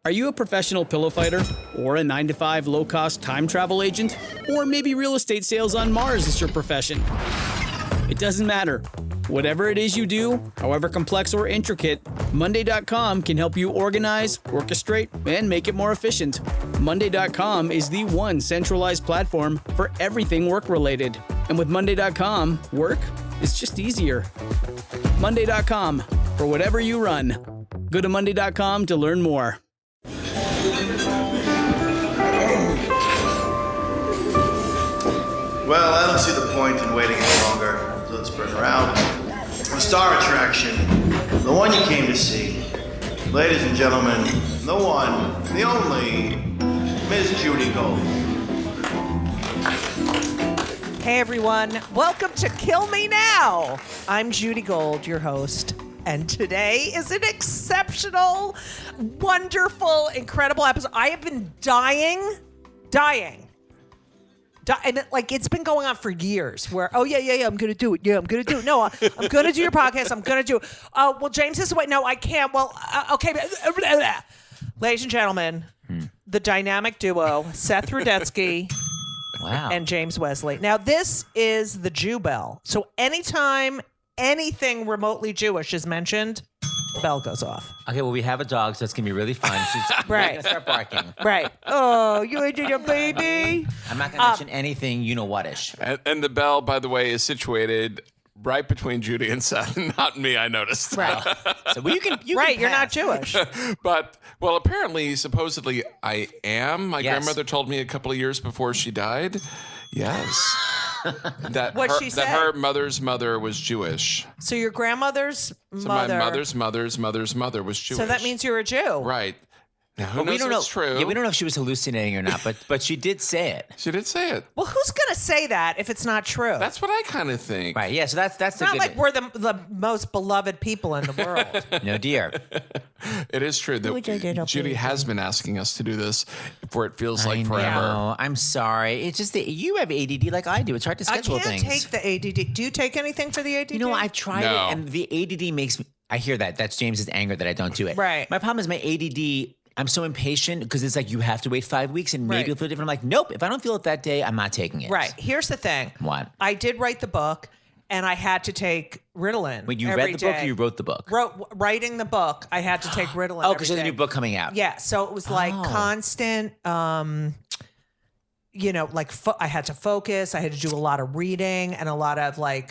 Are you a professional pillow fighter? Or a 9-to-5 low-cost time travel agent? Or maybe real estate sales on Mars is your profession? It doesn't matter. Whatever it is you do, however complex or intricate, Monday.com can help you organize, orchestrate, and make it more efficient. Monday.com is the one centralized platform for everything work-related. And with Monday.com, work is just easier. Monday.com, for whatever you run. Go to Monday.com to learn more. Well, I don't see the point in waiting any longer. So let's bring her out. The star attraction, the one you came to see. Ladies and gentlemen, the one, the only, Miss Judy Gold. Hey everyone, welcome to Kill Me Now. I'm Judy Gold, your host, and today is an exceptional, wonderful, incredible episode. I have been dying. And it's been going on for years where, I'm going to do it. Yeah, I'm going to do it. No, I'm going to do your podcast. I'm going to do it. Well, James is away. No, I can't. Well, okay. Ladies and gentlemen, the dynamic duo, Seth Rudetsky and James Wesley. Now, this is the Jew bell. So anytime anything remotely Jewish is mentioned, bell goes off. Okay, well, we have a dog, so it's going to be really fun. She's right. going to start barking. Right. Oh, you did your baby. I'm not going to mention anything you-know-what-ish. And the bell, by the way, is situated right between Judy and Seth, not me, I noticed. Right. So you can you're not Jewish. But, well, apparently, supposedly, I am. My grandmother told me a couple of years before she died. Yes. That she said? That her mother's mother was Jewish. So your grandmother's mother. So my mother's mother's mother was Jewish. So that means you're a Jew. Right. Now, who knows if it's true? Yeah, we don't know if she was hallucinating or not, but she did say it. She did say it. Well, who's going to say that if it's not true? That's what I kind of think. Right, yeah, so that's it's not like we're the most beloved people in the world. No, dear. It is true that Judy has been asking us to do this for it feels like forever. No, I'm sorry. It's just that you have ADD like I do. It's hard to schedule things. I can't take the ADD. Do you take anything for the ADD? You know, I've tried it, and the ADD makes me... I hear that. That's James's anger that I don't do it. Right. My problem is my ADD... I'm so impatient because it's like you have to wait 5 weeks and maybe you'll feel different. I'm like, nope, if I don't feel it that day, I'm not taking it. Right. Here's the thing. What? I did write the book and I had to take Ritalin. When you every read the book or you wrote the book? Writing the book, I had to take Ritalin. Oh, because there's a new book coming out. Yeah. So it was like constant, I had to focus. I had to do a lot of reading and a lot of I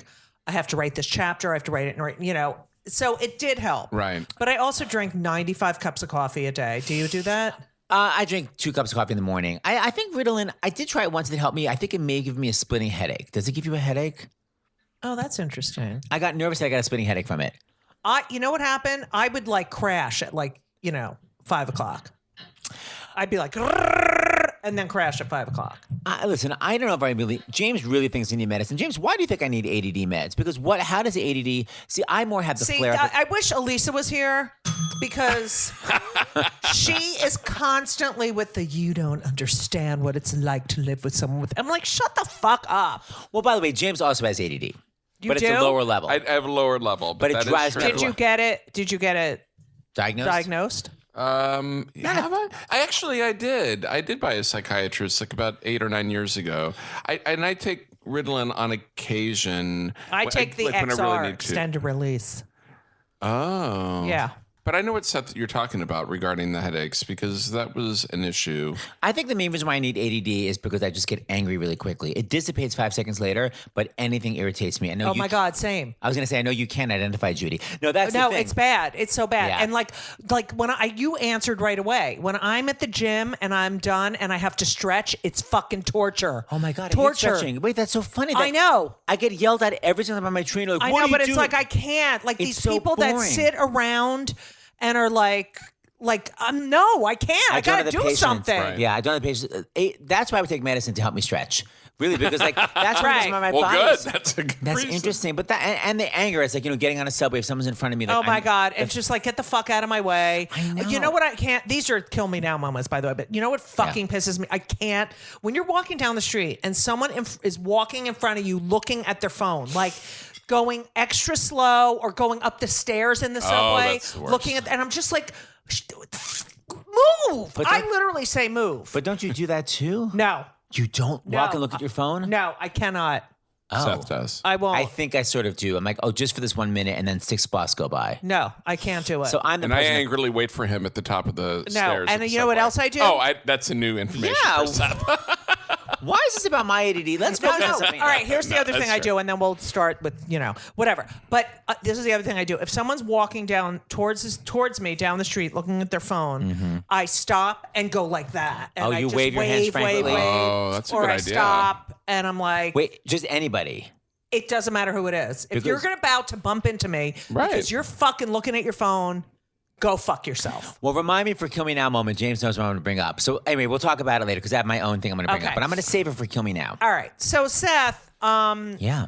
have to write this chapter. I have to write it, So it did help. Right. But I also drink 95 cups of coffee a day. Do you do that? I drink 2 cups of coffee in the morning. I think Ritalin, I did try it once and it helped me. I think it may give me a splitting headache. Does it give you a headache? Oh, that's interesting. I got nervous that I got a splitting headache from it. You know what happened? I would crash at 5 o'clock. I'd be like, and then crash at 5 o'clock. Listen, I don't know if James really thinks I need medicine. James, why do you think I need ADD meds? Because how does the ADD, I more have the flare. I wish Elisa was here because she is constantly with you don't understand what it's like to live with someone with, I'm like, shut the fuck up. Well, by the way, James also has ADD. You but do? It's a lower level. I have a lower level, but it drives me. Did you get it diagnosed? Have I? I did. I did by a psychiatrist about 8 or 9 years ago. I take Ritalin on occasion. I take the XR, really extended release. Oh. Yeah. But I know what Seth you're talking about regarding the headaches because that was an issue. I think the main reason why I need ADD is because I just get angry really quickly. It dissipates 5 seconds later, but anything irritates me. I know. Oh my God, same. I was gonna say I know you can't identify Judy. No, the thing. It's bad. It's so bad. Yeah. And when you answered right away. When I'm at the gym and I'm done and I have to stretch, it's fucking torture. Oh my God, torture. I hate stretching. Wait, that's so funny. I know. I get yelled at every single time by my trainer. I know, but it's like I can't. These people that sit around and are no, I can't. I gotta do something. Right. Yeah, I don't have the patience. That's why I would take medicine to help me stretch. Really, because that's right. my well, body. Good. That's a good That's reason. Interesting. But and the anger, it's getting on a subway if someone's in front of me. Oh my God. It's just get the fuck out of my way. I know. You know what I can't? These are kill me now moments, by the way. But you know what fucking pisses me? I can't. When you're walking down the street and someone is walking in front of you looking at their phone, going extra slow or going up the stairs in the subway, that's the worst. looking at, and I'm just like, move. But I literally say move. But don't you do that too? No. You don't walk No. and look at your phone? No, I cannot. Oh. Seth does. I won't. I think I sort of do. I'm like, oh, just for this 1 minute, and then 6 blocks go by. No, I can't do it. So I'm the And I person. angrily wait for him at the top of the stairs. and at the you know what subway. else I do? Oh, that's a new information Yeah. for Seth. Why is this about my ADD? Let's No, focus no. on something All right, else. here's the No, other thing that's I do, true. and then we'll start with, whatever. But this is the other thing I do. If someone's walking down towards me down the street looking at their phone, I stop and go like that. And Oh, I you just wave your hands frankly? Oh, that's a or good I idea. stop and I'm like, Wait, just anybody. it doesn't matter who it is. If you're Because- about to bump into me Right. because you're fucking looking at your phone, go fuck yourself. Well, remind me for Kill Me Now moment. James knows what I'm going to bring up. So anyway, we'll talk about it later because I have my own thing I'm going to bring Okay. up. But I'm going to save it for Kill Me Now. All right. So Seth, Yeah.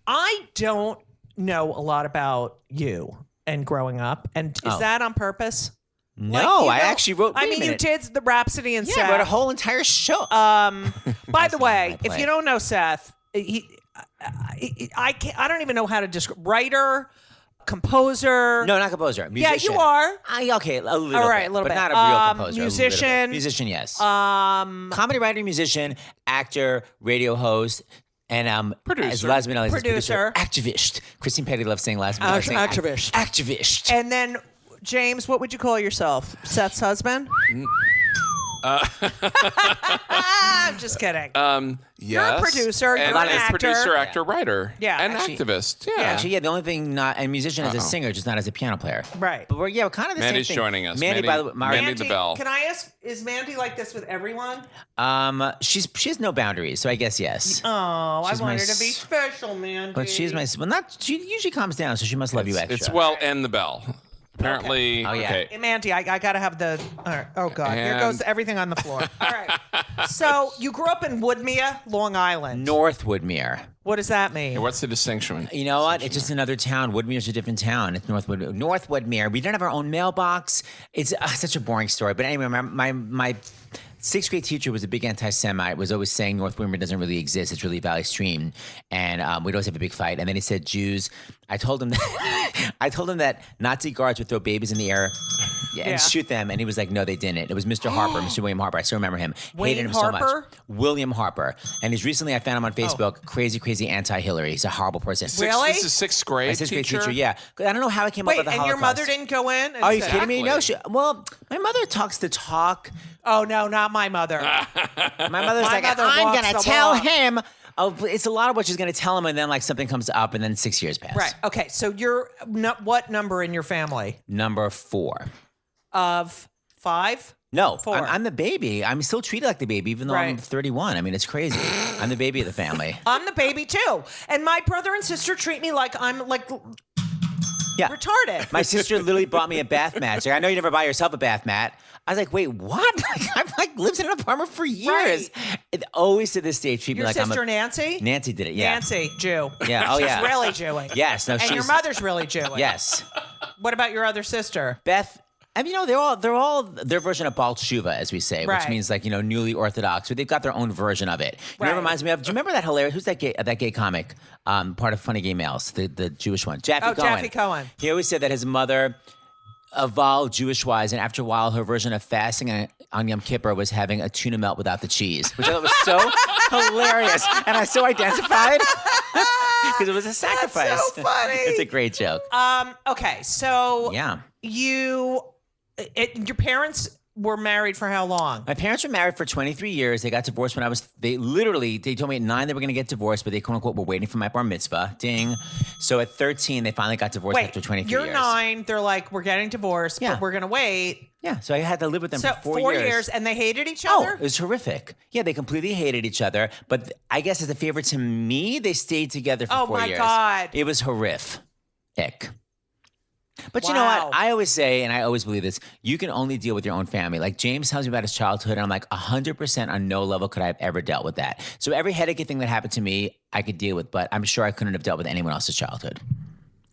I don't know a lot about you and growing up. And is Oh. that on purpose? No, I actually wrote. I wait a mean, you minute. did the Rhapsody and Yeah, Seth. I wrote a whole entire show. By the way, my if play. you don't know Seth, I don't even know how to describe writer, composer. no, not composer. Yeah, Musician. you are. Okay, a little All right, bit, a little but bit. not a real composer. a little Musician. bit. Musician, yes. Comedy writer, musician, actor, radio host, and Producer. As Liza Minnelli says, Producer. activist. Christine Petty loves saying Liza Minnelli. saying Activist. Activist. And then, James, what would you call yourself? Seth's husband? I'm just kidding. Yes. producer, And you're an as actor. producer, actor, writer. Yeah, And actually- activist. Yeah. Actually, yeah, the only thing not a musician as a singer, just not as a piano player. Right. But we're kind of the Mandy's same thing. joining us. Mandy, by the way, Mandy the Bell. Can I ask, is Mandy like this with everyone? she has no boundaries, so I guess yes. Oh, I She's my wanted to be s- special, Mandy. But she's my well, not she usually calms down, so she must love you extra. It's well and the bell. Apparently. Oh, yeah. Okay. Hey, Mandy, I gotta have the. All right. Oh God, here And- goes everything on the floor. All right. So you grew up in Woodmere, Long Island. North Woodmere. What does that mean? What's the distinction? You know what? It's just another town. Woodmere's a different town. It's North Woodmere. We didn't have our own mailbox. It's such a boring story. But anyway, my sixth grade teacher was a big anti-Semite, was always saying North Woodmere doesn't really exist. It's really Valley Stream. And we'd always have a big fight. And then he said Jews. I told him that Nazi guards would throw babies in the air and Yeah. shoot them. And he was like, no, they didn't. It was Mr. Harper, Mr. William Harper. I still remember him. Wayne Hated him so much. Harper? William Harper. And he's recently, I found him on Facebook, crazy anti-Hillary. He's a horrible person. Really? This is sixth grade My sixth grade teacher? teacher, yeah. I don't know how I came up Wait, with the and Holocaust. your mother didn't go in? And Are you say- kidding me? No, Exactly. my mother talks the talk. Oh no, not my mother. My mother's My like, mother I'm walks going the to tell walk. him. Oh, it's a lot of what she's going to tell him, and then like something comes up, and then 6 years pass. Right. Okay. So you're what number in your family? Number 4. Of 5? No, 4. I'm the baby. I'm still treated like the baby, even though I'm Right. 31. I mean, it's crazy. I'm the baby of the family. I'm the baby too, and my brother and sister treat me like I'm like Yeah. retarded. My sister literally bought me a bath mat. She's like, I know you never buy yourself a bath mat. I was like, wait, what? I've lived in an apartment for years. It always to this day treat me Your like sister I'm a... Nancy? Nancy did it, yeah. Nancy, Jew. Yeah, oh, She's yeah. really Jewish. Yes, no, And she's... your mother's really Jewish. Yes. What about your other sister? Beth, and they're all their version of Baal Tshuva, as we say, which Right. means like, newly Orthodox. So they've got their own version of it. You know, Right. it reminds me of, do you remember that hilarious, who's that gay comic, part of Funny Gay Males, the Jewish one? Jaffe Oh, Cohen. Jaffe Cohen. He always said that his mother evolved Jewish-wise, and after a while, her version of fasting on Yom Kippur was having a tuna melt without the cheese, which I thought was so hilarious. And I so identified because it was a sacrifice. so funny. It's a great joke. Okay, so Yeah. your parents were married for how long? My parents were married for 23 years. They got divorced when they told me at 9 they were going to get divorced, but they quote unquote were waiting for my bar mitzvah. Ding. So at 13, they finally got divorced Wait, after 23 you're years. 9. They're like, we're getting divorced, Yeah. but we're gonna wait. Yeah. So I had to live with them So for 4 4 years. years, and they hated each Oh, other. it was horrific. Yeah, they completely hated each other. But I guess as a favor to me, they stayed together for Oh, 4 my years. God. It was horrific. But you know Wow. what? I always say, and I always believe this, you can only deal with your own family. Like James tells me about his childhood, and I'm like 100% on no level could I have ever dealt with that. So every headachy thing that happened to me, I could deal with, but I'm sure I couldn't have dealt with anyone else's childhood.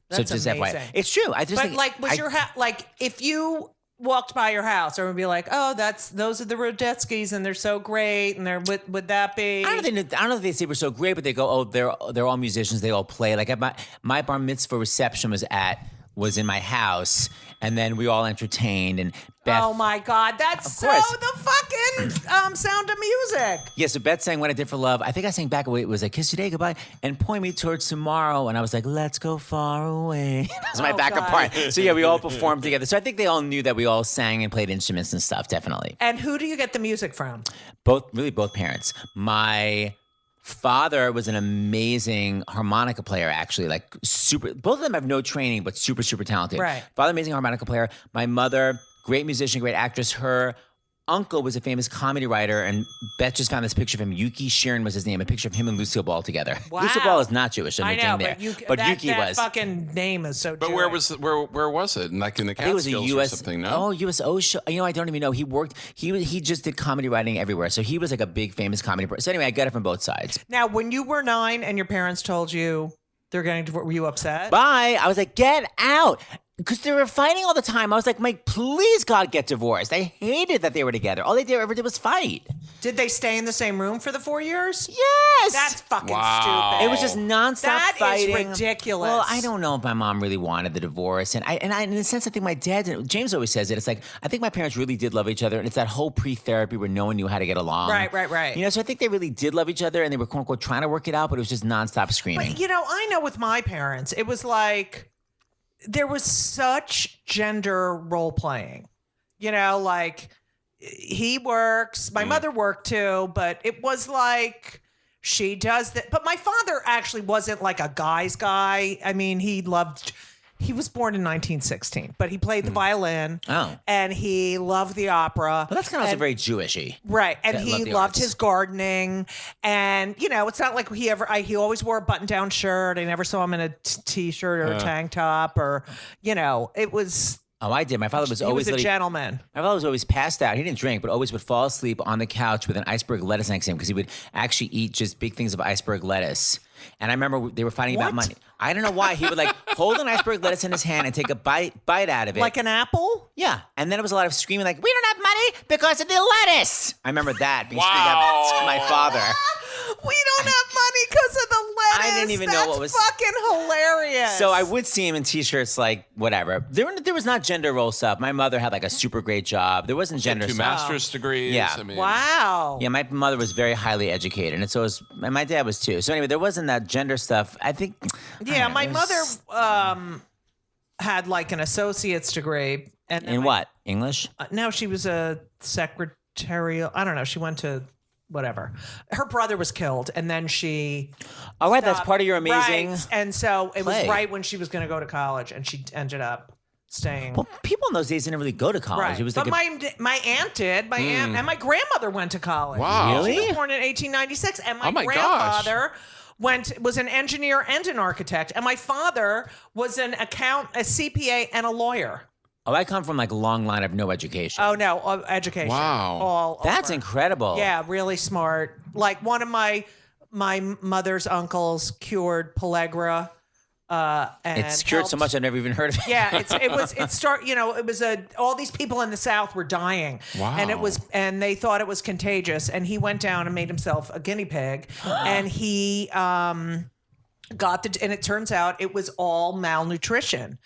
That's so just amazing. FYI. It's true. I just But think, like, was your like if you walked by your house, or would be like, oh, those are the Rudetskys, and they're so great, and they're would that be? I don't know if they say we're so great, but they go, oh, they're all musicians. They all play. Like at my bar mitzvah reception was at was in my house, and then we all entertained. And Beth, Oh my God, that's so course. the fucking Sound of Music. yeah, so Beth sang What I Did for Love. I think I sang back away. It was like, kiss you today, goodbye, and point me towards tomorrow. And I was like, let's go far away. That was my Oh, backup God. part. So yeah, we all performed together. So I think they all knew that we all sang and played instruments and stuff, definitely. And who do you get the music from? Both parents. My father was an amazing harmonica player, actually, like super. Both of them have no training, but super, super talented. Right. Father, amazing harmonica player. My mother, great musician, great actress. Her uncle was a famous comedy writer, and Beth just found this picture of him. Yuki Shirin was his name. A picture of him and Lucille Ball together. Wow. Lucille Ball is not Jewish. I'm I admitting know, there. but, Yuki that was. fucking name is so. But where was it? Like in the I think it was a Catskills or US. something? No. Oh, USO show. You know, I don't even know. He worked. He just did comedy writing everywhere. So he was like a big famous comedy person. So anyway, I got it from both sides. Now, when you were 9 and your parents told you they're getting divorced, were you upset? Bye. I was like, get out. Because they were fighting all the time. I was like, Mike, please, God, get divorced. I hated that they were together. All they ever did was fight. Did they stay in the same room for the 4 years? Yes. That's fucking Wow. stupid. It was just nonstop That is fighting. ridiculous. Well, I don't know if my mom really wanted the divorce, and I, in a sense, I think my dad. James always says it. It's like I think my parents really did love each other, and it's that whole pre-therapy where no one knew how to get along. Right. You know, so I think they really did love each other, and they were quote unquote trying to work it out, but it was just nonstop screaming. But, I know with my parents, it was like there was such gender role playing. Like he works, my mother worked too, but it was like she does that. But my father actually wasn't like a guy's guy. I mean, he was born in 1916, but he played the violin. Oh. And he loved the opera. Well, that's kind of also very Jewishy. Right. And That he loved the loved arts. his gardening. And, it's not like he always wore a button down shirt. I never saw him in a t-shirt or a tank top or, it was, Oh, I did. My father was he always was a like- gentleman. My father was always passed out. He didn't drink, but always would fall asleep on the couch with an iceberg lettuce next to him because he would actually eat just big things of iceberg lettuce. And I remember they were fighting about What? money. I don't know why. He would like hold an iceberg lettuce in his hand and take a bite out of it. Like an apple? Yeah. And then it was a lot of screaming like, we don't have money because of the lettuce. I remember that being screamed Wow. out to my father. We don't have money because of the lettuce. I didn't even know That's what was- fucking hilarious. So I would see him in t-shirts like whatever. There was not gender role stuff. My mother had like a super great job. There wasn't gender 2 stuff. master's degrees. Yeah. I mean, Wow. Yeah, my mother was very highly educated, and and my dad was too. So anyway, there wasn't that gender stuff. I think. Yeah, I my don't know, it mother was- had like an associate's degree. And in what English? No, she was a secretarial. I don't know. She went to whatever. Her brother was killed, and then she. All right, that's stopped. part of your amazing. Right. And so it was play. right when she was going to go to college, and she ended up staying. Well, people in those days didn't really go to college. Right. It was But like my aunt did. My aunt and my grandmother went to college. Wow. Really? She was born in 1896, and Oh my grandfather was an engineer and an architect, and my father was a CPA, and a lawyer. I come from like a long line of no education. Oh no, education. Wow. All That's over. incredible. Yeah, really smart. Like one of my mother's uncles cured pellagra. And It's cured so helped- much I've never even heard of it. Yeah, it was all these people in the South were dying. Wow. And they thought it was contagious. And he went down and made himself a guinea pig. And he and it turns out it was all malnutrition.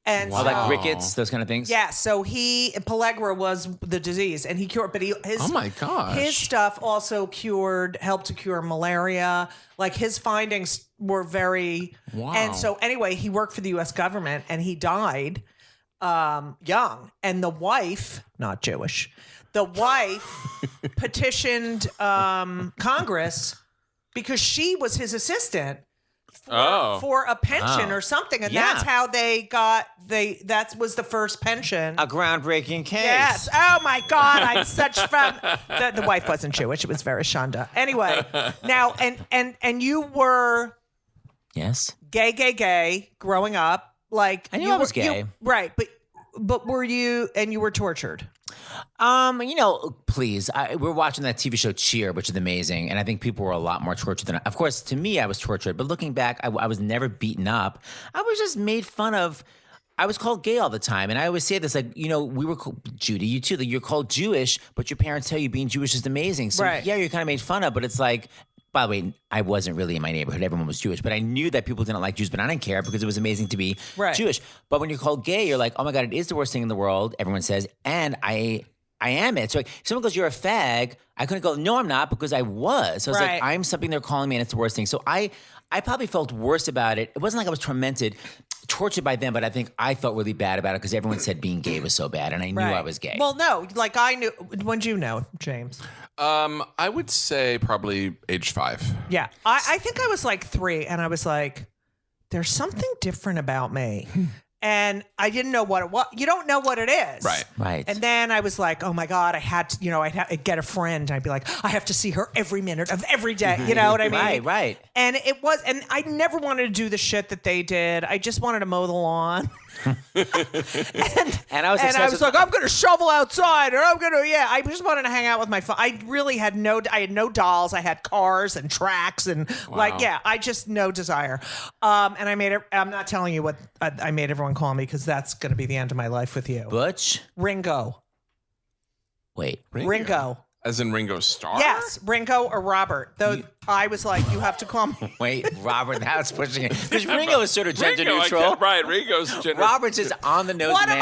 And Oh, so, like rickets, those kind of things. yeah, so pellagra was the disease, and he cured. But his Oh my gosh. his stuff also helped to cure malaria. Like his findings were very. Wow. And so anyway, he worked for the U.S. government, and he died young. And the wife, not Jewish, the wife petitioned Congress because she was his assistant. For a pension Oh. or something, and Yeah. that's how that was the first pension. A groundbreaking case. Yes. Oh my God, I'm such from the wife wasn't Jewish; it was very Shonda. Anyway, now and you were Yes. gay growing up, like I knew you I was were- you- gay. right? But were you? And you were tortured. Please. We're watching that TV show Cheer, which is amazing, and I think people were a lot more tortured than. Of course, to me, I was tortured, but looking back, I was never beaten up. I was just made fun of. I was called gay all the time, and I always say this, like, we were Judy, you too. Like, you're called Jewish, but your parents tell you being Jewish is amazing. So Right. yeah, you're kind of made fun of, but it's like. By the way, I wasn't really in my neighborhood. Everyone was Jewish. But I knew that people didn't like Jews, but I didn't care because it was amazing to be Jewish. But when you're called gay, you're like, oh my God, it is the worst thing in the world, everyone says. And I am it. So like, if someone goes, you're a fag, I couldn't go, no, I'm not, because I was. So I was like, I'm something they're calling me and it's the worst thing. So I probably felt worse about it. It wasn't like I was tortured by them, but I think I felt really bad about it because everyone said being gay was so bad, and I knew I was gay. Well, no, like I knew. When did you know, James? I would say probably age 5. Yeah, I think I was like 3, and I was like, "There's something different about me," and I didn't know what it was. You don't know what it is, Right. And then I was like, "Oh my God, I had to, I'd get a friend. I'd be like, I have to see her every minute of every day. You know what I mean? Right. And and I never wanted to do the shit that they did. I just wanted to mow the lawn. and I was like, I'm going to shovel outside, or I just wanted to hang out with my phone. I really had I had no dolls. I had cars and tracks and I just no desire. And I made it, I'm not telling you what I made everyone call me, because that's going to be the end of my life with you. Butch? Ringo. Wait. Ringo. As in Ringo Starr? Yes, Ringo or Robert. Though I was like, you have to call me. Wait, Robert, that's pushing it. Because Ringo is sort of gender neutral. Right, Ringo's gender. Robert's just on the nose. One of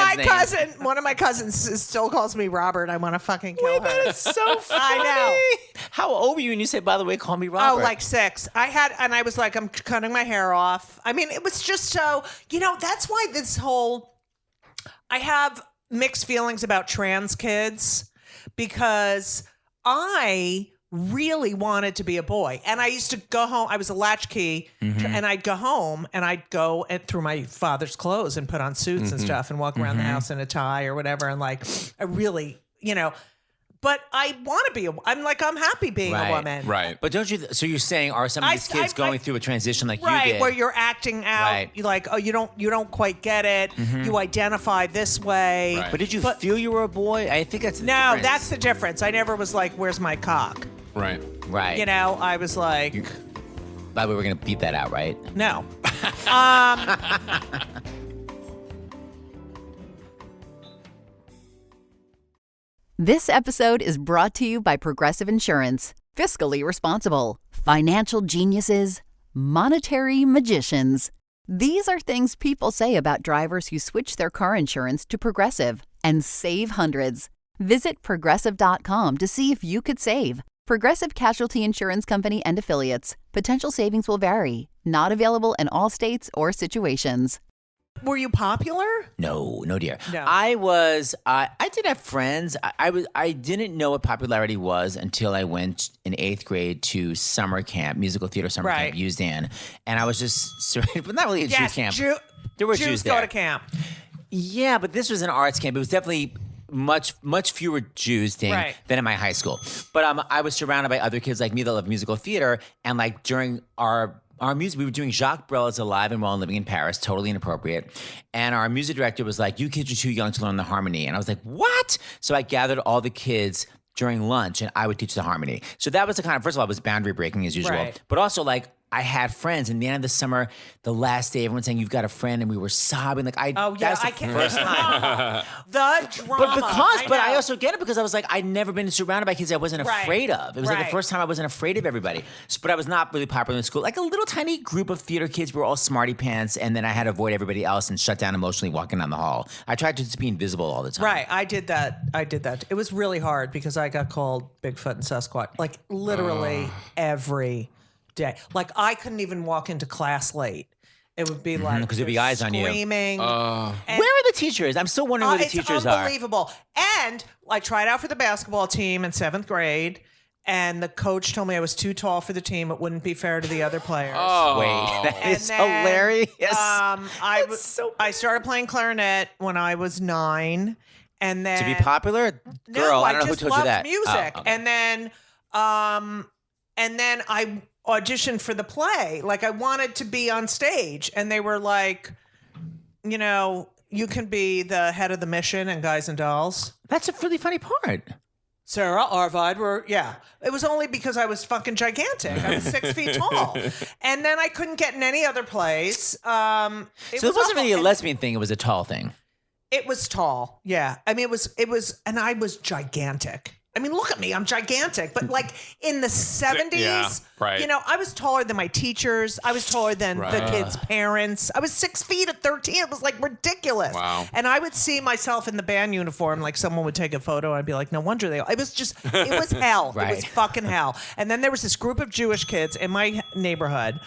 my cousins still calls me Robert. I want to fucking kill her. It's so funny. I know. How old were you when you said, by the way, call me Robert? Oh, like 6. I was like, I'm cutting my hair off. I mean, it was just so, that's why I have mixed feelings about trans kids, because I really wanted to be a boy. And I used to go home. I was a latchkey, and I'd go home and I'd go through my father's clothes and put on suits and stuff and walk around the house in a tie or whatever. And like, I really, but I want to be I'm happy being a woman. Right. But don't you, so you're saying, are some of these kids going through a transition like you did? Right, where you're acting out, you're like, oh, you don't quite get it. You identify this way. Right. But did you feel you were a boy? I think that's the No, difference. that's the difference. I never was like, where's my cock? Right. Right. I was like, By the way, we're going to beep that out, right? no. This episode is brought to you by Progressive Insurance. Fiscally responsible, financial geniuses, monetary magicians. These are things people say about drivers who switch their car insurance to Progressive and save hundreds. Visit Progressive.com to see if you could save. Progressive Casualty Insurance Company and Affiliates. Potential savings will vary. Not available in all states or situations. Were you popular? No, dear. No. I was. I did have friends. I didn't know what popularity was until I went in 8th grade to summer camp, musical theater summer camp, USDAN, and I was just but not really a Jew camp. There were Jews there. Go to camp. Yeah, but this was an arts camp. It was definitely much fewer Jews than in my high school. But I was surrounded by other kids like me that love musical theater, and like during our music, we were doing Jacques Brel's Alive and Well and Living in Paris, totally inappropriate. And our music director was like, you kids are too young to learn the harmony. And I was like, what? So I gathered all the kids during lunch and I would teach the harmony. So that was the kind of, first of all, it was boundary breaking as usual. But also like, I had friends, and the end of the summer, the last day, everyone's saying, you've got a friend, and we were sobbing. Like, that was the first time. The drama. But I also get it because I was like, I'd never been surrounded by kids I wasn't afraid of. It was like the first time I wasn't afraid of everybody. So, but I was not really popular in school. Like a little tiny group of theater kids, we were all smarty pants, and then I had to avoid everybody else and shut down emotionally walking down the hall. I tried to just be invisible all the time. Right, I did that. It was really hard because I got called Bigfoot and Sasquatch, like literally every day. Like I couldn't even walk into class late. It would be like because there'd be eyes on you. Screaming. Where are the teachers? I'm still wondering where the teachers are. It's unbelievable. And I tried out for the basketball team in 7th grade, and the coach told me I was too tall for the team. It wouldn't be fair to the other players. Wait, that is hilarious. I started playing clarinet when I was 9, and then to be popular, girl. I don't know who told you that. Music, oh, okay. and then I auditioned for the play. Like I wanted to be on stage, and they were like, you can be the head of the mission and Guys and Dolls. That's a really funny part. Sarah Arvide it was only because I was fucking gigantic. I was 6 feet tall. And then I couldn't get in any other plays. So it wasn't really a lesbian thing, it was a tall thing. It was tall. Yeah. I mean, it was, and I was gigantic. I mean, look at me. I'm gigantic. But like in the 70s, right. I was taller than my teachers. I was taller than the kids' parents. I was 6 feet at 13. It was like ridiculous. Wow. And I would see myself in the band uniform. Like someone would take a photo. And I'd be like, no wonder they. It was hell. Right. It was fucking hell. And then there was this group of Jewish kids in my neighborhood.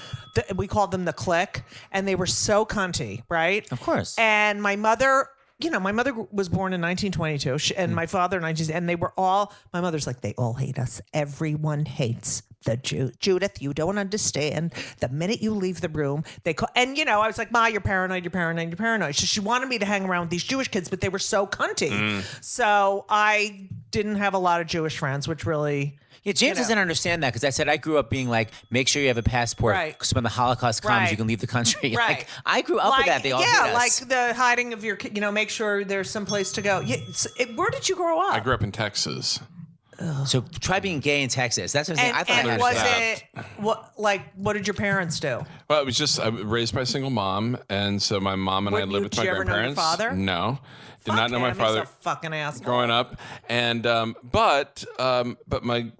We called them the clique. And they were so cunty, right? Of course. And my mother. My mother was born in 1922 and my father in 19, and they were all, my mother's like, they all hate us. Everyone hates the Jew. Judith, you don't understand. The minute you leave the room, they call, and I was like, Ma, you're paranoid. So she wanted me to hang around with these Jewish kids, but they were so cunty. So I didn't have a lot of Jewish friends, which really... Yeah, James doesn't understand that because I said I grew up being like, make sure you have a passport because when the Holocaust comes, you can leave the country. Right. Like, I grew up with that. They all hate us. like the hiding of your, make sure there's some place to go. Yeah, where did you grow up? I grew up in Texas. So try being gay in Texas. That's what I'm saying. I thought and I was understood. what did your parents do? Well, it was just I was raised by a single mom, and so my mom and I lived with my grandparents. Did you ever know your father? No, did not know him. my father. He's a fucking asshole. Growing up, and but my.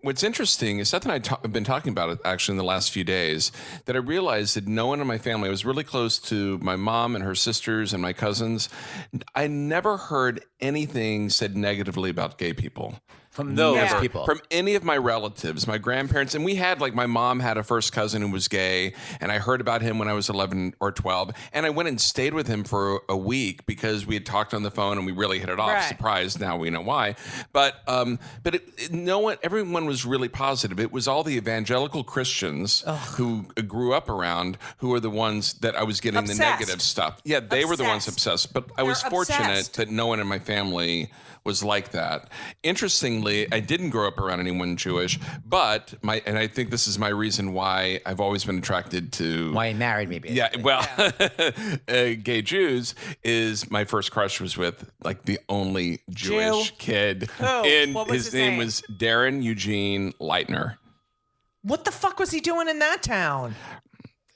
What's interesting is Seth and I have been talking about it actually in the last few days, that I realized that no one in my family, I was really close to my mom and her sisters and my cousins. I never heard anything said negatively about gay people. From those people. From any of my relatives, my grandparents. And we had, my mom had a first cousin who was gay, and I heard about him when I was 11 or 12. And I went and stayed with him for a week because we had talked on the phone and we really hit it off. Right. Surprised, now we know why. But everyone was really positive. It was all the evangelical Christians who grew up around who were the ones that I was getting Obsessed. the negative stuff. Yeah, they were the ones obsessed. But I was fortunate obsessed. that no one in my family was like that. Interestingly, I didn't grow up around anyone Jewish, but and I think this is my reason why I've always been attracted to Why he married me, basically. Yeah, well, gay Jews is my first crush was with the only Jewish kid. Who? And What was his name? was Darren Eugene Leitner. What the fuck was he doing in that town?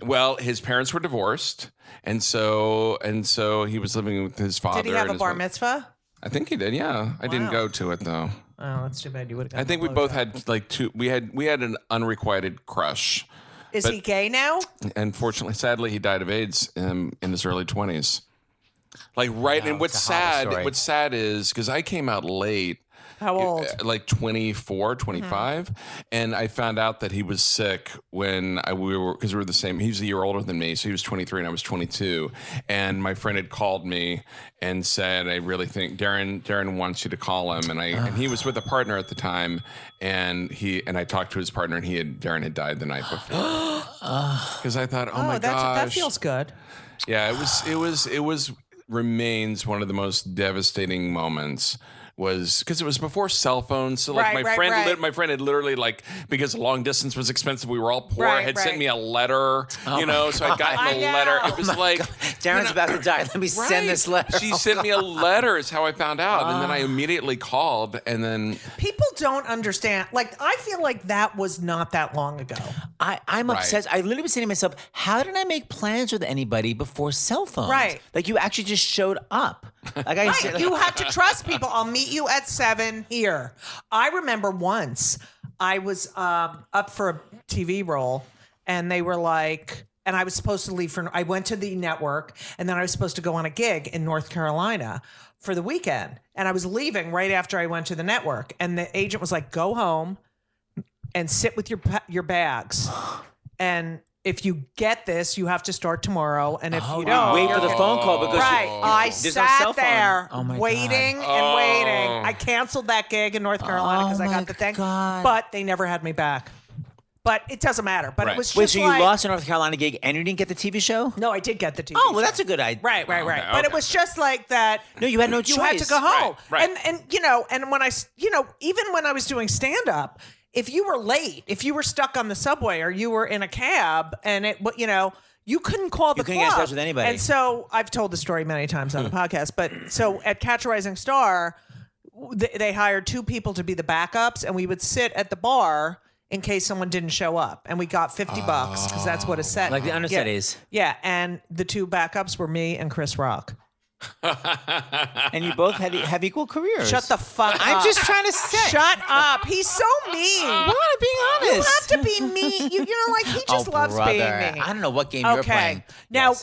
Well, his parents were divorced, and so he was living with his father. Did he have and a his bar mother. mitzvah? I think he did. Yeah, I didn't go to it though. Oh, that's too bad. You would have. I think we both had two. We had an unrequited crush. Is he gay now? Unfortunately, sadly, he died of AIDS in his early 20s. And it's a horrible story. what's sad is because I came out late. How old? 24, 25. And I found out that he was sick when we were the same. He was a year older than me. So he was 23 and I was 22. And my friend had called me and said, I really think Darren wants you to call him. And he was with a partner at the time. And I talked to his partner and Darren had died the night before. Because I thought, oh my gosh. That feels good. Yeah, it was remains one of the most devastating moments. Was because it was before cell phones. So my friend had literally because long distance was expensive, we were all poor, sent me a letter, so I got the letter. It was Darren's about to die. Let me send this letter. She sent me a letter is how I found out. And then I immediately called and then people don't understand. I feel like that was not that long ago. I'm obsessed. I literally was saying to myself, how did I make plans with anybody before cell phones? Right. You actually just showed up. You have to trust people. I'll meet you at 7 here. I remember once I was up for a TV role and they were and I was supposed to leave I went to the network and then I was supposed to go on a gig in North Carolina for the weekend. And I was leaving right after I went to the network. And the agent was like, go home and sit with your bags. And if you get this, you have to start tomorrow. And if you don't, wait for the phone call because I there's no cell sat phone. there Oh my waiting God. and waiting. I canceled that gig in North Carolina because I got the thing, God. but they never had me back. But it doesn't matter. But it was just Wait, so you lost a North Carolina gig and you didn't get the TV show? No, I did get the TV. Oh, well, show. that's a good idea. Right. But it was just like that. No, you had no choice. You had to go home. Right. And when I, even when I was doing stand up, if you were late, if you were stuck on the subway or you were in a cab and you couldn't call the club. You couldn't get in touch with anybody. And so I've told the story many times on the podcast, but so at Catch a Rising Star, they hired 2 people to be the backups and we would sit at the bar in case someone didn't show up. And we got $50 because that's what a set. Like the understudies. Yeah. And the 2 backups were me and Chris Rock. And you both have equal careers. Shut the fuck up. I'm just trying to say. Shut up. He's so mean. What? I'm being honest. You have to be mean. You know, like he just loves brother. being mean. I don't know what game you're playing. Now,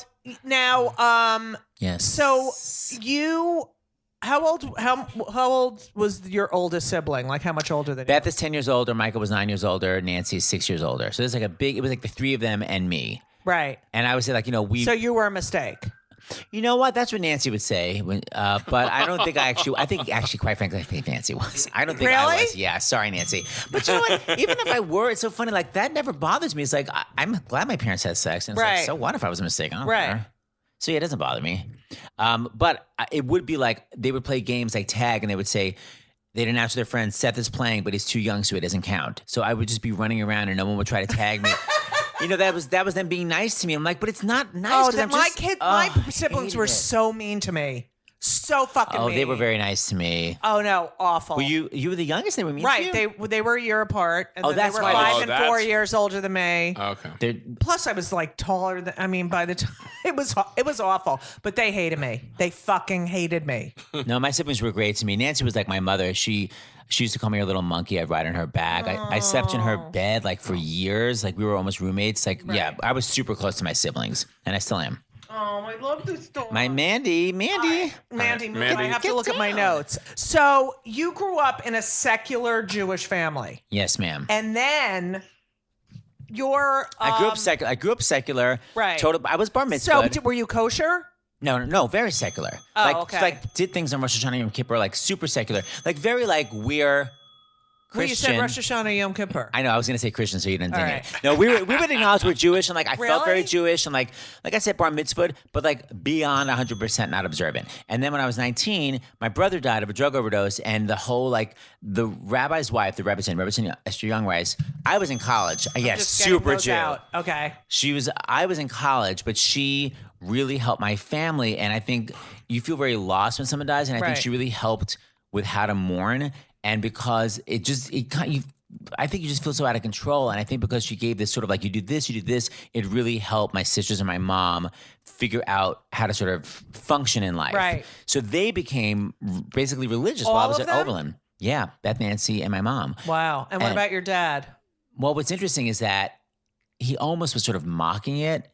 Yes. so you, how old was your oldest sibling? Like how much older than Beth is 10 years older. Michael was 9 years older. Nancy is 6 years older. So there's like it was like the three of them and me. you? Right. And I would say So you were a mistake. You know what? That's what Nancy would say. But I don't think I think quite frankly, I think Nancy was. I don't think I Really? was. Yeah, sorry, Nancy. But you know what? Even if I were, it's so funny. Like that never bothers me. It's like I'm glad my parents had sex. And it's like, Right. so what if I was a mistake? I don't Right. care. So yeah, it doesn't bother me. But it would be like they would play games like tag, and they would say they'd announce to their friends, Seth is playing, but he's too young, so it doesn't count. So I would just be running around, and no one would try to tag me. You know, that was them being nice to me. I'm like, but it's not nice. Oh, 'cause that I'm my just- my I siblings hated were it. so mean to me. So fucking mean. Oh, they were very nice to me. Oh no, awful. Were you were the youngest? They were mean to Right, you? they were a year apart, and Oh, then they that's were why. 5 Oh, and that's- 4 years older than me. Okay. They're, Plus, I was like taller than. I mean, by the time it was awful. But they hated me. They fucking hated me. no, my siblings were great to me. Nancy was like my mother. She used to call me her little monkey. I'd ride on her back. I slept in her bed like for years. Like we were almost roommates. Like yeah, I was super close to my siblings, and I still am. Oh, I love this story. My Mandy. Mandy, Mandy, I have to get look at my down. notes. So you grew up in a secular Jewish family, Yes, ma'am. and then your I grew up secular. Right. Total. I was bar So mitzvah. were you kosher? No, very secular. Oh, okay. Like did things on Rosh Hashanah Yom Kippur, like super secular. Like very like we're Well, you Christian. said Rosh Hashanah Yom Kippur. I know. I was gonna say Christian, so you didn't All think right. it. No, we would acknowledge we're Jewish, and like I felt very Really? Jewish, and like I said, bar mitzvah, but like beyond 100% not observant. And then when I was 19, my brother died of a drug overdose, and the whole like the rabbi's wife, the Rebbetzin Esther Young Rice. I was in college. Yes, Just getting super those Jew. out. Okay. I was in college, but she really helped my family, and I think you feel very lost when someone dies, and I think Right. she really helped with how to mourn, and because I think you just feel so out of control. And I think because she gave this sort of like, you do this, it really helped my sisters and my mom figure out how to sort of function in life. Right. So they became basically religious while I All was of at them? Oberlin. Yeah, Beth, Nancy, and my mom. Wow. And what And- about your dad? Well, what's interesting is that he almost was sort of mocking it.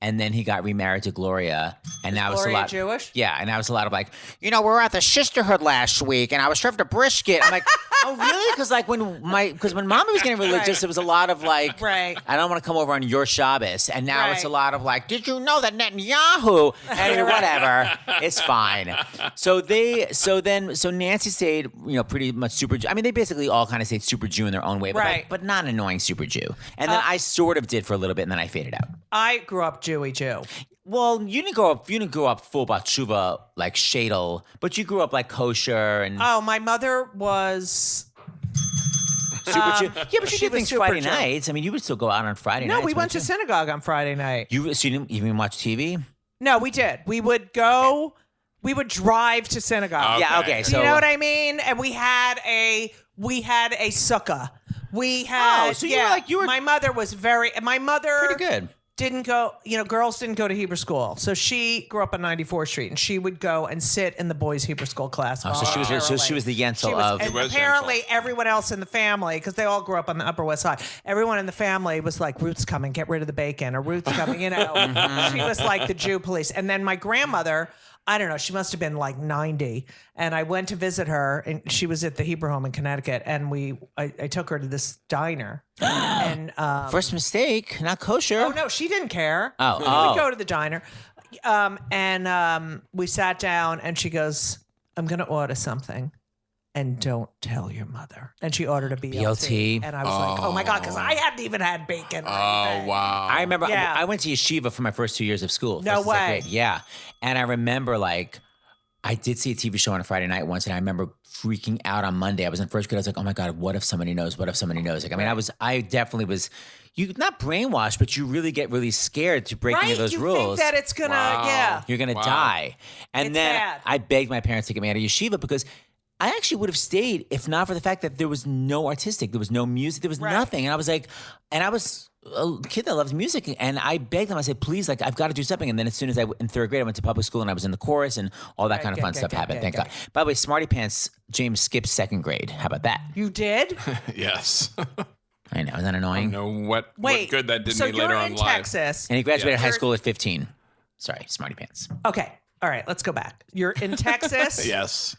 And then he got remarried to Gloria, and now it's a Gloria lot. Jewish? Yeah, and now it's a lot of like, we were at the sisterhood last week, and I was served a brisket. I'm like, oh really? Because like when Mama was getting religious, Right. it was a lot of like, Right. I don't want to come over on your Shabbos, and now it's a Right. lot of like, did you know that Netanyahu? And whatever, it's fine. So Nancy stayed, pretty much super Jew. I mean, they basically all kind of stayed super Jew in their own way, but Right. but not an annoying super Jew. And then I sort of did for a little bit, and then I faded out. I grew up Jewy Jew. Well, you didn't grow up full batshuva like shadel, but you grew up like kosher and Oh, my mother was. super Jew. Yeah, but you she did was things super Friday Jew. nights. I mean, you would still go out on Friday No, nights. we went to wouldn't you? synagogue on Friday night. So you didn't even watch TV? No, we did. We would go. We would drive to synagogue. Yeah, Okay. okay. Do So you know what I mean? And we had a sukkah. We had. Oh, so you were My mother was very. My mother pretty good. didn't go. Girls didn't go to Hebrew school, so she grew up on 94th Street, and she would go and sit in the boys' Hebrew school class. Oh, so she was the Yentl of. And was apparently, Yentl. everyone else in the family, because they all grew up on the Upper West Side, everyone in the family was like, Ruth's coming, get rid of the bacon, or Ruth's coming, Mm-hmm. She was like the Jew police. And then my grandmother, I don't know, she must have been like 90. And I went to visit her, and she was at the Hebrew home in Connecticut. And I took her to this diner. And First mistake, not kosher. oh, no, she didn't care. Oh, We oh. would go to the diner. And we sat down, and she goes, I'm going to order something. And don't tell your mother. And she ordered a BLT. BLT? And I was like, oh my God, because I hadn't even had bacon. or Oh, anything. wow. I remember Yeah. I went to yeshiva for my first 2 years of school. No first and second way. grade. Yeah. And I remember like, I did see a TV show on a Friday night once, and I remember freaking out on Monday. I was in first grade. I was like, oh my God, what if somebody knows? What if somebody knows? Like, I mean, I definitely was, you not brainwashed, but you really get really scared to break any of those you rules. think that it's going to, Wow. yeah. You're going to Wow. die. And It's then bad. I begged my parents to get me out of yeshiva because I actually would have stayed if not for the fact that there was no artistic, there was no music, there was nothing. And I was like, and I was a kid that loves music, and I begged them. I said, please, like, I've got to do something. And then as soon as in third grade, I went to public school and I was in the chorus and all that kind of fun stuff happened. Thank God. By the way, Smarty Pants, James skipped second grade. How about that? You did? Yes. I know. Isn't that annoying? I don't know what good that did me later on in life. So you're in Texas. And he graduated high school at 15. Sorry, Smarty Pants. Okay. All right, let's go back. You're in Texas. Yes.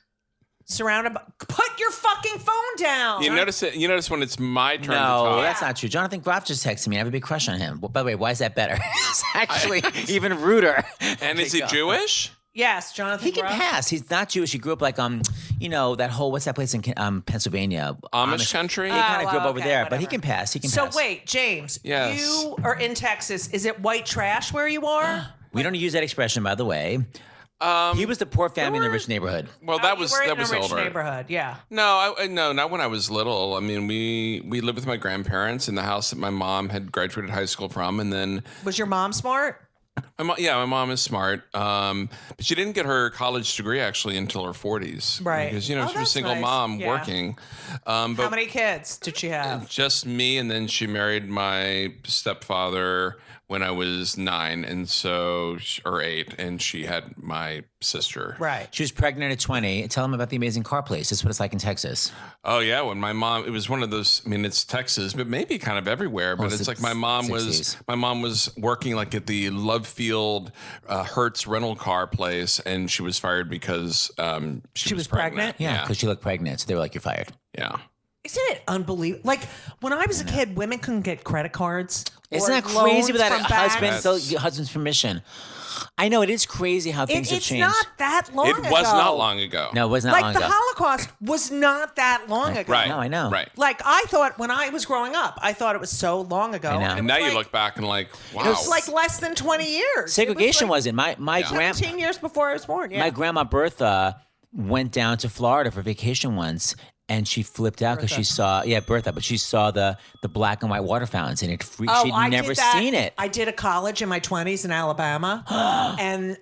Surrounded by... Put your fucking phone down. You notice it. You notice when it's my turn to No, talk. that's not true. Jonathan Groff just texted me. I have a big crush on him. Well, by the way, why is that better? It's actually even ruder. And is he Jewish? Yes, Jonathan He can Groff. pass. He's not Jewish. He grew up like that whole what's that place in Pennsylvania? Amish country? He kind of grew up over okay, there, but he whatever. can pass. He can So pass. wait, James, Yes. you are in Texas. Is it white trash where you are? We don't use that expression, by the way. He was the poor family in the rich neighborhood. Well, that You was were in that was a rich older. neighborhood, yeah. No, no, not when I was little. I mean, we lived with my grandparents in the house that my mom had graduated high school from, and then Was your mom smart? my mom is smart, but she didn't get her college degree actually until her 40s, Right. Because she Oh, was a that's single nice. mom Yeah. working. How But many kids did she have? just me, and then she married my stepfather when I was 9, and so or 8, and she had my sister. Right. She was pregnant at 20. Tell him about the amazing car place. That's what it's like in Texas. Oh yeah, when my mom, it was one of those. I mean, it's Texas, but maybe kind of everywhere. But it's like my mom 60s. was working like at the Love Field Hertz rental car place, and she was fired because she was pregnant. Yeah, because she looked pregnant. So they were like, you're fired. Yeah. Isn't it unbelievable? Like when I was a kid, women couldn't get credit cards. Isn't or that crazy loans without from a banks. husband's permission? I know, it is crazy how things have It's changed. not that long It ago. was not long ago. No, it was not Like long the ago. Holocaust was not that long ago. Right. No, I know. Right. Like I thought when I was growing up, I thought it was so long ago. I know. And it And was now you like- look back and like, wow. It was like less than 20 years. Segregation It was wasn't. My like grandma 17 years before I was born. Yeah. My grandma Bertha went down to Florida for vacation once, and she flipped out because she saw Bertha, but she saw the black and white water fountains, and it freaked. She'd I never did that. seen it. I did a college in my 20s in Alabama, and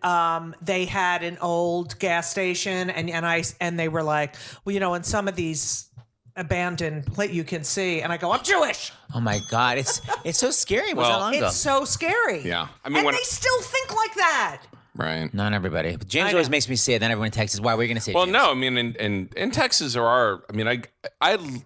they had an old gas station, and they were like, well, you know, in some of these abandoned place you can see, and I go, I'm Jewish. Oh my God, it's so scary. It wasn't that long ago. It's so scary. Yeah. I mean, and when- they still think like that. right. Not everybody. But James I always know. makes me say it. Then everyone in Texas, why were you going to say? Well, James? no, I mean, in Texas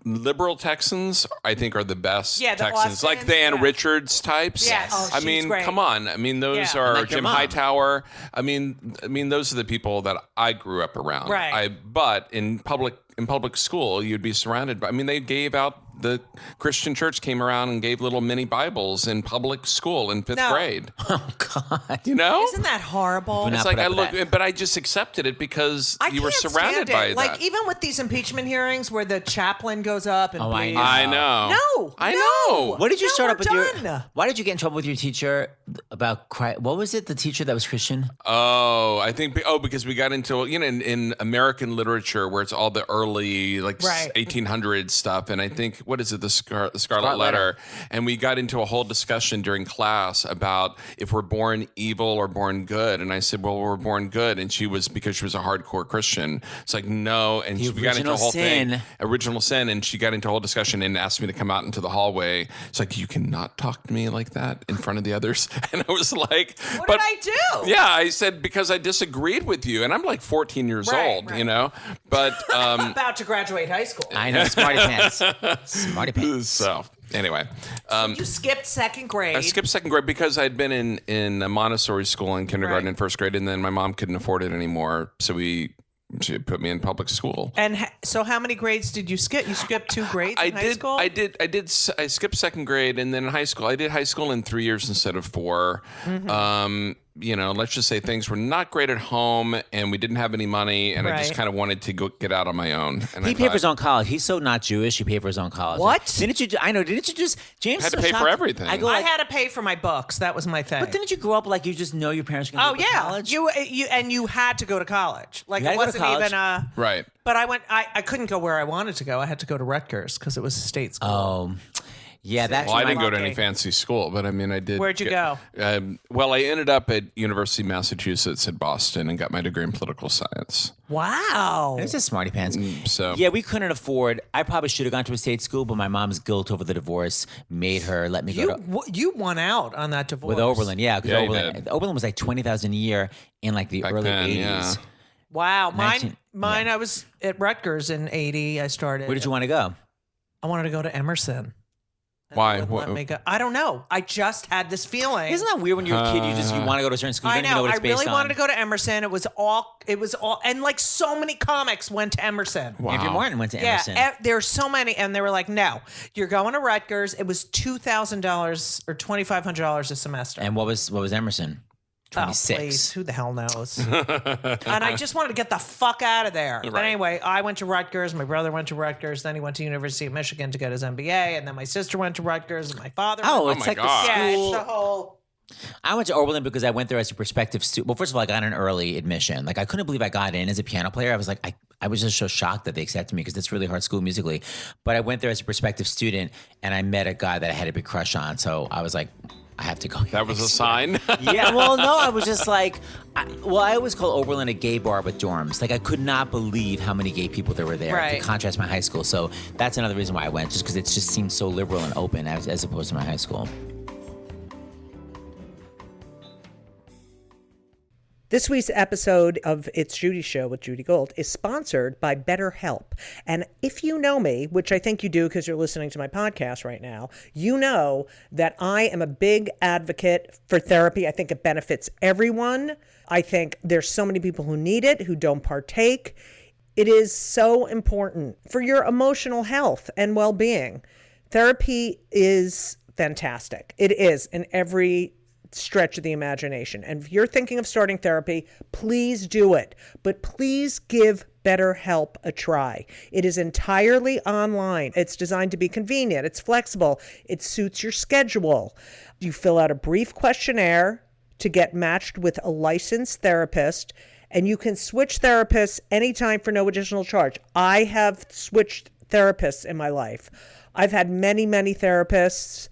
liberal Texans, I think, are the best Yeah, the Texans, Austin, like the Ann yeah. Richards types. Yes. Oh, I she's mean, great. come on. I mean, those Yeah. are Like your Jim mom. Hightower. I mean, those are the people that I grew up around. Right. But in public school, you'd be surrounded by. I mean, they gave out. The Christian church came around and gave little mini Bibles in public school in 5th No. grade. Oh God. You know, Isn't that horrible? Not it's put like up with that. but I just accepted it because I you were can't surrounded stand by it. that. Like even with these impeachment hearings where the chaplain goes up and Oh, I pleads- know. I know. No, I no. know. What did you No, start we're up with your? done. Why did you get in trouble with your teacher about Christ? What was it? The teacher that was Christian? Oh, I think because we got into in American literature where it's all the early Right. 1800s stuff, and I think what is it the Scarlet Letter, and we got into a whole discussion during class about if we're born evil or born good, and I said, well, we're born good, and because she was a hardcore Christian. It's like no, and we got into a whole thing, original sin, and she got into a whole discussion and asked me to come out into the hallway. It's like you cannot talk to me like that in front of the others, and I was like, What but did I do? yeah, I said because I disagreed with you, and I'm like 14 years Right, old, right. you know. But About to graduate high school. I know, smarty pants. Smarty pants. so anyway, You skipped second grade. I skipped second grade because I'd been in a Montessori school in kindergarten Right. and first grade, and then my mom couldn't afford it anymore, so she put me in public school. And so how many grades did you skip? You skipped 2 grades in high school? I skipped second grade, and then in high school, I did high school in 3 years instead of 4. Let's just say things were not great at home, and we didn't have any money, and I just Right. kind of wanted to go get out on my own. And He paid for his own college. He's so not Jewish. He paid for his own college. What? Didn't you? I know. Didn't you just? James Had to is so pay for shocked. everything. I go I like, had to pay for my books. That was my thing. but didn't you grow up like you just know your parents are going Oh to go to yeah, college? you had to go to college. Like You had it to go to wasn't college? even a Right. But I couldn't go where I wanted to go. I had to go to Rutgers because it was a state school. Oh, Yeah, that. Well, I didn't go to lucky. any fancy school, but I mean, I did. Where'd you go? Well, I ended up at University of Massachusetts in Boston and got my degree in political science. Wow. It was a smarty pants. So Yeah, we couldn't afford. I probably should have gone to a state school, but my mom's guilt over the divorce made her let me go to. You won out on that divorce. With Oberlin, yeah, because Yeah, you Oberlin, did. Oberlin was like 20,000 a year in like the Back early then, 80s. yeah. Wow. Mine. 19 I was at Rutgers in 80. I started. Where did you want to go? I wanted to go to Emerson. Why? Wouldn't let me go. I don't know. I just had this feeling. Isn't that weird when you're a kid? You want to go to a certain school. You I don't even know know. what I it's based really on. wanted to go to Emerson. It was all, and like so many comics went to Emerson. Wow. Andrew Martin went to Emerson. Yeah, there's so many, and they were like, "No, you're going to Rutgers." It was $2,000 or $2,500 a semester. And what was Emerson? Oh, 26. please, who the hell knows? And I just wanted to get the fuck out of there. But anyway, I went to Rutgers. My brother went to Rutgers. Then he went to University of Michigan to get his MBA. And then my sister went to Rutgers, and my father. Oh, went it's my like God. the yeah, it's school. the whole. I went to Oberlin because I went there as a prospective student. Well, first of all, I got an early admission. Like, I couldn't believe I got in as a piano player. I was like, I was just so shocked that they accepted me because it's really hard school musically. But I went there as a prospective student, and I met a guy that I had a big crush on. So I was like, I have to go. That was a sign. Yeah, well, no, I was just like, I always call Oberlin a gay bar with dorms. Like, I could not believe how many gay people there were there Right. to contrast my high school. So that's another reason why I went, just because it just seemed so liberal and open as opposed to my high school. This week's episode of It's Judy Show with Judy Gold is sponsored by BetterHelp. And if you know me, which I think you do because you're listening to my podcast right now, you know that I am a big advocate for therapy. I think it benefits everyone. I think there's so many people who need it, who don't partake. It is so important for your emotional health and well-being. Therapy is fantastic. It is in every stretch of the imagination. And if you're thinking of starting therapy, please do it. But please give BetterHelp a try. It is entirely online. It's designed to be convenient. It's flexible. It suits your schedule. You fill out a brief questionnaire to get matched with a licensed therapist, and you can switch therapists anytime for no additional charge. I have switched therapists in my life. I've had many, many therapists,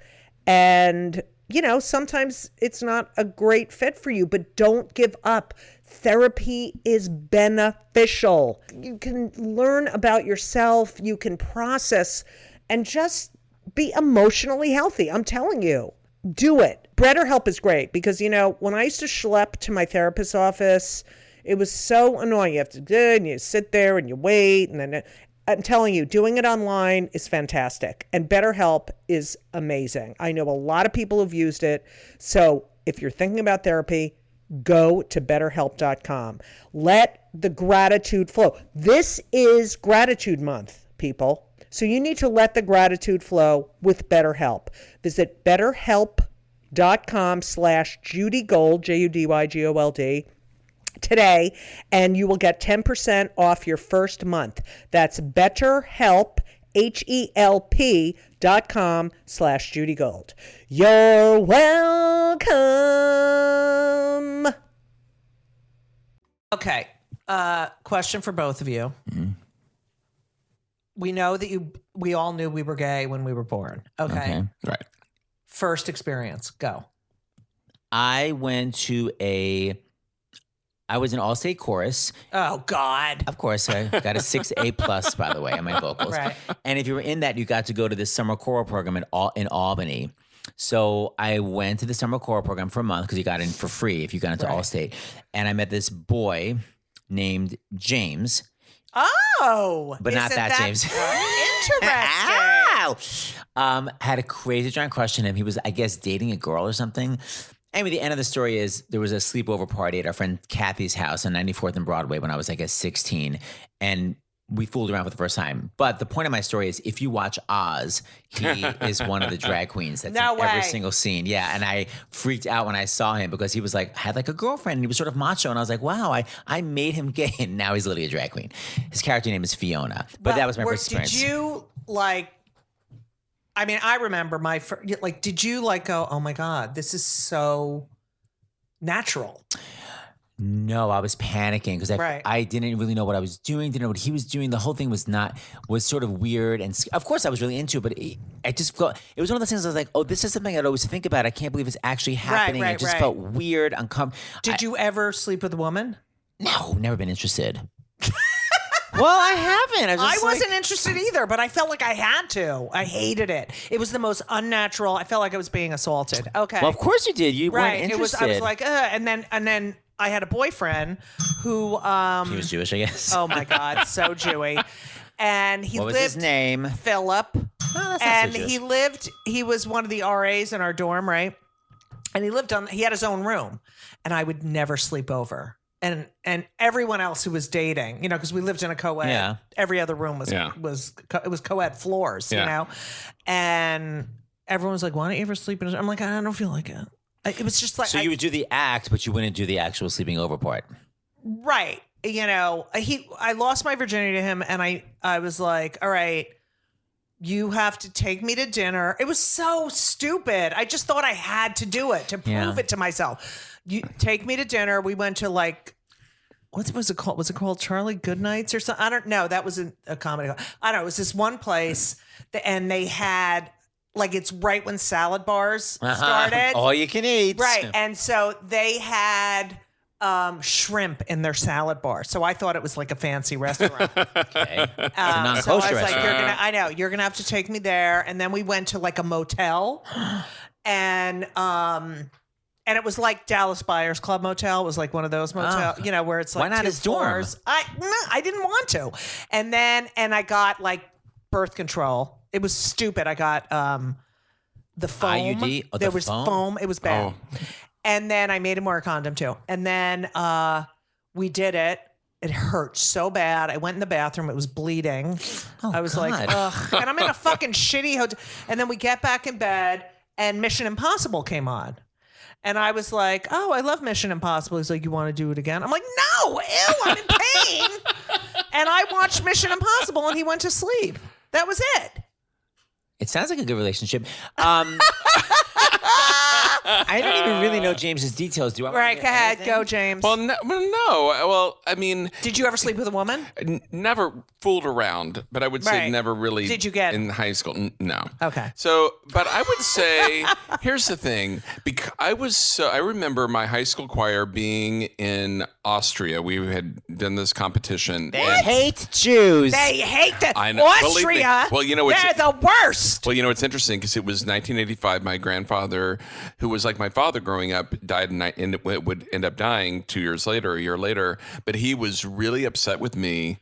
and you know, sometimes it's not a great fit for you, but don't give up. Therapy is beneficial. You can learn about yourself, you can process, and just be emotionally healthy. I'm telling you, do it. BetterHelp is great because, you know, when I used to schlep to my therapist's office, it was so annoying. You have to do it, and you sit there and you wait, and then I'm telling you, doing it online is fantastic. And BetterHelp is amazing. I know a lot of people who've used it. So if you're thinking about therapy, go to BetterHelp.com. Let the gratitude flow. This is Gratitude Month, people. So you need to let the gratitude flow with BetterHelp. Visit BetterHelp.com/JudyGold, JudyGold, today, and you will get 10% off your first month. That's BetterHelp, HELP.com/JudyGold. You're welcome. Okay. Question for both of you. Mm-hmm. We know that we all knew we were gay when we were born. Okay. Right. First experience. Go. I was in all-state chorus. Oh, God. Of course, I got a 6A plus, by the way, on my vocals. Right. And if you were in that, you got to go to this summer choral program in Albany. So I went to the summer choral program for a month because you got in for free if you got into All-State. And I met this boy named James. Oh. But not that James. Interesting. Had a crazy giant crush on him. He was, I guess, dating a girl or something. Anyway, the end of the story is there was a sleepover party at our friend Kathy's house on 94th and Broadway when I was, I guess, 16. And we fooled around for the first time. But the point of my story is if you watch Oz, he is one of the drag queens that's in every single scene. Yeah. And I freaked out when I saw him because he was like, had like a girlfriend and he was sort of macho. And I was like, wow, I made him gay. And now he's literally a drag queen. His character name is Fiona. But that was my first experience. Did you I mean, I remember did you go, oh my God, this is so natural? No, I was panicking because Right. I didn't really know what I was doing, didn't know what he was doing. The whole thing was sort of weird. And of course I was really into it, but I just felt, it was one of those things I was like, oh, this is something I'd always think about. I can't believe it's actually happening. right, It just right. felt weird, uncomfortable. Did you ever sleep with a woman? No, never been interested. Well, I haven't. I wasn't interested either, but I felt like I had to. I hated it. It was the most unnatural. I felt like I was being assaulted. Okay. Well, of course you did. You right. weren't It was. interested. I was like, and then I had a boyfriend who. He was Jewish, I guess. Oh my God, so Jewy, and he What was lived. his name? Philip. Oh, that's not And so Jewish. he lived. He was one of the RAs in our dorm, right? And he had his own room, and I would never sleep over. And everyone else who was dating, because we lived in a co-ed. Yeah. Every other room was Yeah. it was co-ed floors, Yeah. and everyone was like, "Why don't you ever sleep in?" I'm like, I don't feel like it. It was just like So you would do the act, but you wouldn't do the actual sleeping over part. right. I lost my virginity to him, and I was like, all right. You have to take me to dinner. It was so stupid. I just thought I had to do it to prove it to myself. You take me to dinner. We went to what was it called? Was it called Charlie Goodnights or something? I don't know. That was a comedy. I don't know. It was this one place and they had it's right when salad bars started. All you can eat. Right. And so they had shrimp in their salad bar. So I thought it was like a fancy restaurant. Okay. So I was non-kosher like, restaurant. you're gonna have to take me there. And then we went to a motel, and it was like Dallas Buyers Club Motel. It was like one of those motels, where it's like Why not two his dorm? floors. I didn't want to. And I got birth control. It was stupid. I got the foam. IUD? Oh, there the was foam? foam. It was bad. And then I made him wear a condom too. And then we did it. It hurt so bad. I went in the bathroom. It was bleeding. I was like, God. ugh. And I'm in a fucking shitty hotel. And then we get back in bed and Mission Impossible came on. And I was like, oh, I love Mission Impossible. He's like, you want to do it again? I'm like, no, ew, I'm in pain. And I watched Mission Impossible and he went to sleep. That was it. It sounds like a good relationship. I don't even really know James's details. Do I? Right, go ahead. Go, James. Well, no. Well, I mean, Did you ever sleep with a woman? never fooled around, but I would say Right. never really. Did you get- in high school? No. Okay. So, but I would say, here's the thing. Because I remember my high school choir being in Austria. We had done this competition. They hate Jews. They hate the I know. Believe me. Austria. Well, it's they're the worst. Well, it's interesting because it was 1985. My grandfather, who was like my father growing up, died and would end up dying 2 years later, a year later. But he was really upset with me.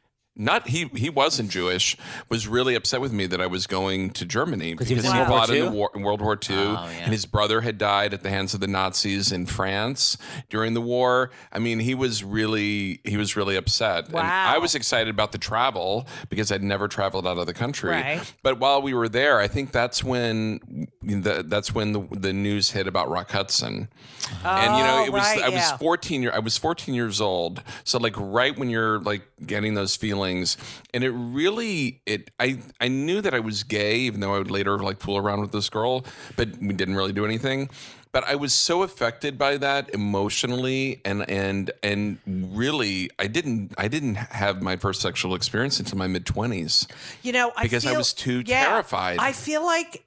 He wasn't Jewish. Was really upset with me that I was going to Germany because he was in he World War fought II? in World War II, Oh, yeah. and his brother had died at the hands of the Nazis in France during the war. I mean, he was really upset. Wow. And I was excited about the travel because I'd never traveled out of the country. Right. But while we were there, I think that's when the news hit about Rock Hudson. And it was right, I was yeah. 14 years old. So right when you're getting those feelings, and it really I knew that I was gay, even though I would later fool around with this girl, but we didn't really do anything. But I was so affected by that emotionally, and really I didn't have my first sexual experience until my mid-20s. Because I was too terrified. I feel like,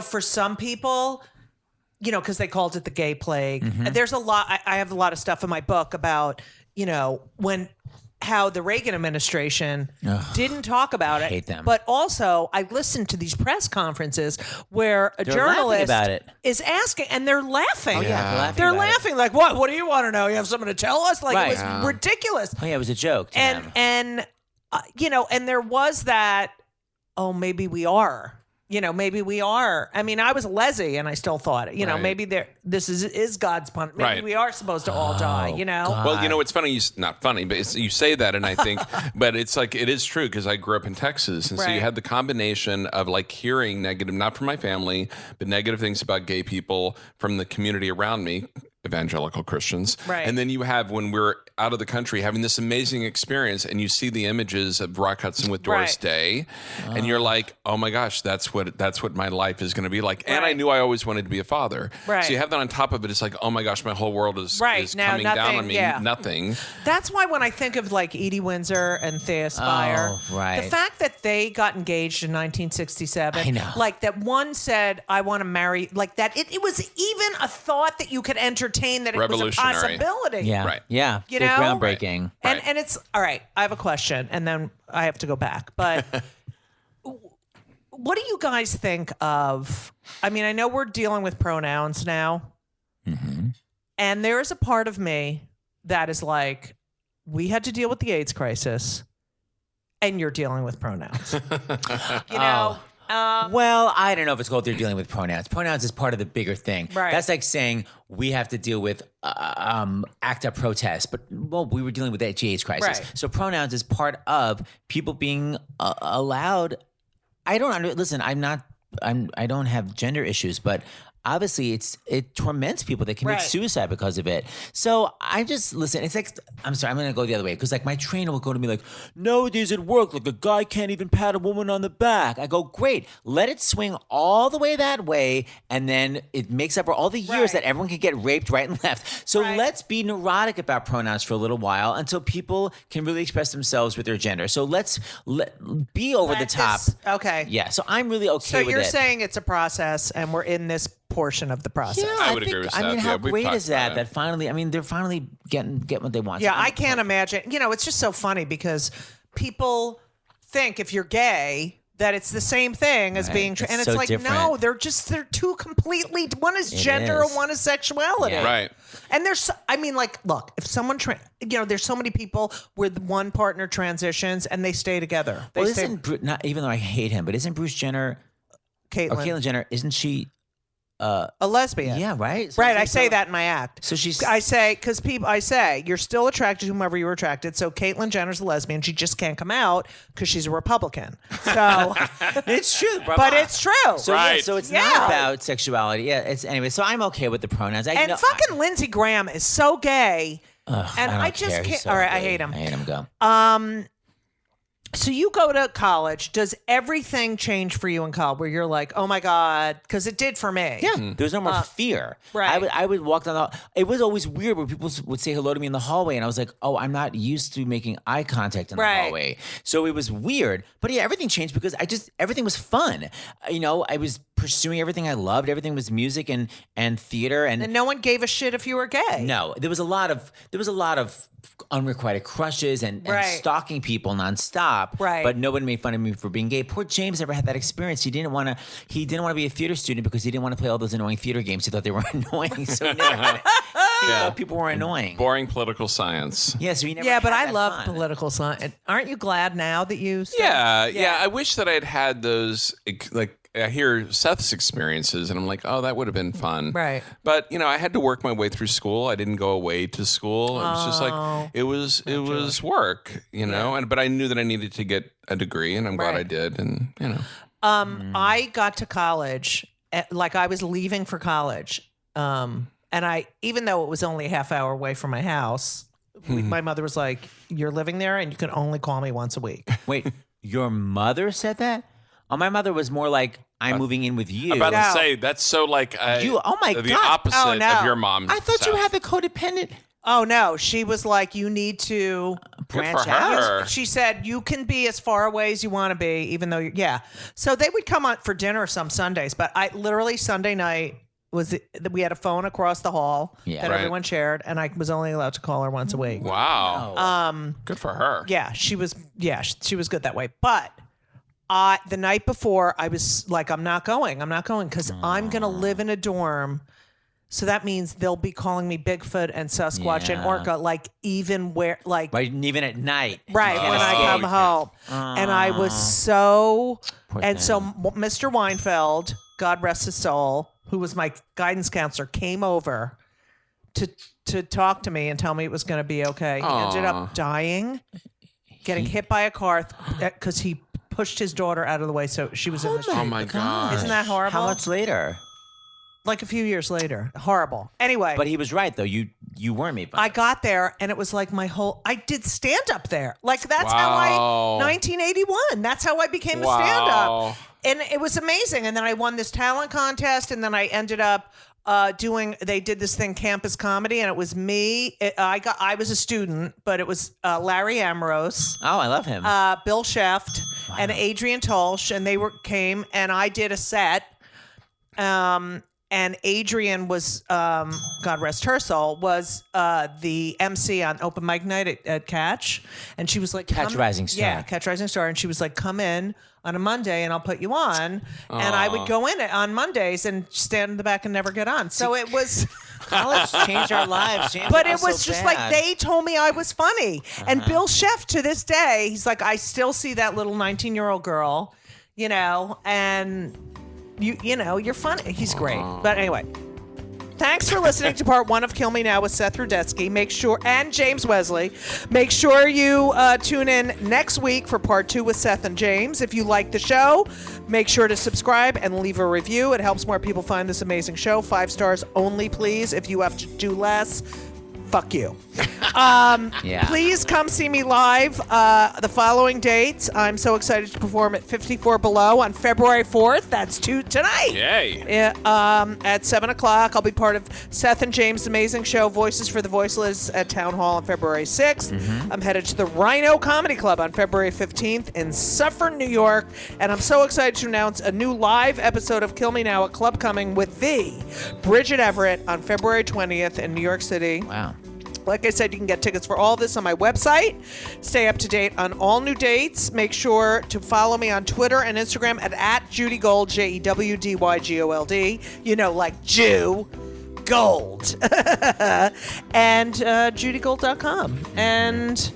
for some people, because they called it the gay plague. There's a lot. I have a lot of stuff in my book about, how the Reagan administration didn't talk about it. hate them. But also, I listened to these press conferences where a They're laughing journalist about it. is asking, and they're laughing. Oh, yeah, They're about it. laughing like, what? What do you want to know? You have something to tell us? It Right. was ridiculous. Oh yeah, it was a joke. To them. And and there was that. Oh, maybe we are. Maybe we are. I mean, I was a lessy, and I still thought, Right. maybe this is God's punishment. Maybe Right. we are supposed to all die. God. Well, it's funny. Not funny, but you say that, and I think, but it's it is true because I grew up in Texas, and so you Right. had the combination of hearing negative, not from my family, but negative things about gay people from the community around me. evangelical Christians. Right. And then you have, when we're out of the country, having this amazing experience, and you see the images of Rock Hudson with Doris Right. Day, and you're like, oh my gosh, that's what my life is going to be like. And I Right. knew I always wanted to be a father. Right. So you have that on top of it. It's like, oh my gosh, my whole world is Right. Now, coming down nothing, on me. yeah. Nothing. That's why when I think of like Edie Windsor and Thea Spire, Oh, right. the fact that they got engaged in 1967, I know. like that one said, I want to marry, like that, it was even a thought that you could entertain that it was a Revolutionary. possibility. Yeah. Right. Yeah. You They're know? groundbreaking. And Right. and it's all right. I have a question, and then I have to go back. But what do you guys think of? I mean, I know we're dealing with pronouns now, and there is a part of me that is like, we had to deal with the AIDS crisis, and you're dealing with pronouns. You know. Well, I don't know if it's called they're dealing with pronouns. Pronouns is part of the bigger thing. Right. That's like saying we have to deal with ACTA protests, but well, we were dealing with the AIDS crisis. Right. So pronouns is part of people being allowed. I don't have gender issues, but obviously it torments people. They commit Right. suicide because of it. So I just listen. It's like, I'm sorry, I'm going to go the other way. Because like my trainer will go to me like, nowadays at work, like a guy can't even pat a woman on the back. I go, great. Let it swing all the way that way. And then it makes up for all the years Right. that everyone can get raped right and left. So Right. let's be neurotic about pronouns for a little while until people can really express themselves with their gender. So let's be over the Let top. this- okay. Yeah. So I'm really okay So with you're it. saying it's a process, and we're in this portion of the process. Yeah, I would think, agree with I mean, Seth. how Yeah, we've great talked is that? about it. That finally, I mean, they're finally getting what they want. Yeah, So I'm- I can't imagine. You know, it's just so funny because people think if you're gay that it's the same thing as Right. being trans, and It's it's so like different. no, they're two completely. One is gender is. and one is sexuality. Yeah. Right. And I mean, like, look, if someone, there's so many people where the one partner transitions and they stay together. They Well, stay. isn't not even though I hate him, but isn't Bruce Jenner or Caitlyn, Caitlyn Jenner? Isn't she? a lesbian. Yeah, right. So Right, I think say so. that in my act. So she's- I say because people, I say you're still attracted to whomever you're attracted. So Caitlyn Jenner's a lesbian. She just can't come out because she's a Republican. So, It's true, but it's true. So Right. yeah, so it's Yeah. not about sexuality. Yeah, it's anyway. So I'm okay with the pronouns. and fucking Lindsey Graham is so gay, and I, don't just care. He's can't. so All right, I ugly. hate him. I hate him. Go. So you go to college. Does everything change for you in college? Where you're like, oh my god, because it did for me. Yeah, there's no more fear. right. I would walk down the. It was always weird when people would say hello to me in the hallway, and I was like, oh, I'm not used to making eye contact in the Right. hallway. So it was weird. But yeah, everything changed because everything was fun. You know, I was pursuing everything I loved. Everything was music and theater And no one gave a shit if you were gay. No, there was a lot of unrequited crushes and Right. stalking people nonstop. Right. But no one made fun of me for being gay. Poor James never had that experience. He didn't want to be a theater student because he didn't want to play all those annoying theater games. He thought they were annoying. So he thought people were annoying. Boring political science. Yeah, so he never. Yeah, but had I that love fun. political science. Aren't you glad now that you? Yeah. I wish that I had those. Like, I hear Seth's experiences, and I'm like, oh, that would have been fun. Right. But I had to work my way through school. I didn't go away to school. It was just like it was work, but I knew that I needed to get a degree, and I'm glad Right. I did. And I got to college, like I was leaving for college, and I, even though it was only a half hour away from my house, my mother was like, "You're living there, and you can only call me once a week." Wait, your mother said that? Oh, my mother was more like, I'm moving in with you. I'm about No. to say that's so like Oh my the God. opposite Oh, no. of your mom. I thought you had the codependent Oh no, she was like, "You need to." branch for out. her. She said, "You can be as far away as you want to be, even though you're." Yeah. So they would come out for dinner some Sundays, but I literally Sunday night we had a phone across the hall Yeah. that Right. everyone shared, and I was only allowed to call her once a week. Wow. Good for her. Yeah, she was good that way. But the night before, I was like, I'm not going because I'm going to live in a dorm. So that means they'll be calling me Bigfoot and Sasquatch and Yeah. Orca, like even where, like, Right, and even at night. right You can't when I escape. come home. And I was so, Poor and so thing. Mr. Weinfeld, God rest his soul, who was my guidance counselor, came over to talk to me and tell me it was going to be okay. He ended up dying, getting hit by a car because he pushed his daughter out of the way, so she was in the street. Oh my god. Isn't that horrible? How much later? like a few years later. Horrible. Anyway. But he was right, though. You weren't made fun I of. got there and it was like I did stand up there. Like that's how 1981. That's how I became a stand up. And it was amazing. And then I won this talent contest and then I ended up they did this thing, campus comedy, and it was me. I was a student, but it was Larry Ambrose. Oh, I love him. Bill Sheft and Adrian Tolsch, and they came and I did a set. And Adrian was, God rest her soul, was the MC on open mic night at Catch. And she was like, Catch Rising Star. Yeah, Catch Rising Star. And she was like, come in on a Monday and I'll put you on. And I would go in on Mondays and stand in the back and never get on. So it was... College changed our lives. But it was just like they told me I was funny. And Bill Sheft, to this day, he's like, I still see that little 19-year-old girl, and... You know, you're funny. He's great. But anyway, thanks for listening to part 1 of Kill Me Now with Seth Rudetsky. And James Wesley. Make sure you tune in next week for part 2 with Seth and James. If you like the show, make sure to subscribe and leave a review. It helps more people find this amazing show. 5 stars only, please. If you have to do less, fuck you. Please come see me live the following dates. I'm so excited to perform at 54 Below on February 4th. That's tonight. Yay. At 7 o'clock. I'll be part of Seth and James' amazing show, Voices for the Voiceless, at Town Hall on February 6th. I'm headed to the Rhino Comedy Club on February 15th in Suffern, New York. And I'm so excited to announce a new live episode of Kill Me Now at Club Coming with Bridget Everett on February 20th in New York City. Wow. Like I said, you can get tickets for all this on my website. Stay up to date on all new dates. Make sure to follow me on Twitter and Instagram at Judy Gold, JEWDYGOLD. Like Jew Gold. And JudyGold.com. And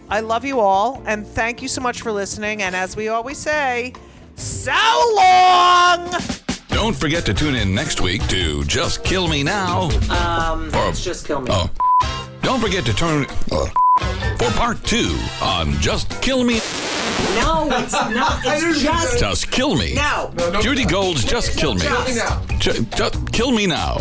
I love you all. And thank you so much for listening. And as we always say, so long! Don't forget to tune in next week to Just Kill Me Now. It's Just Kill Me. Oh. Don't forget to turn for part 2 on Just Kill Me. No, it's not. It's Just Kill Me. No. Judy Gold's Just Kill Me. Kill me now. Just Kill Me Now.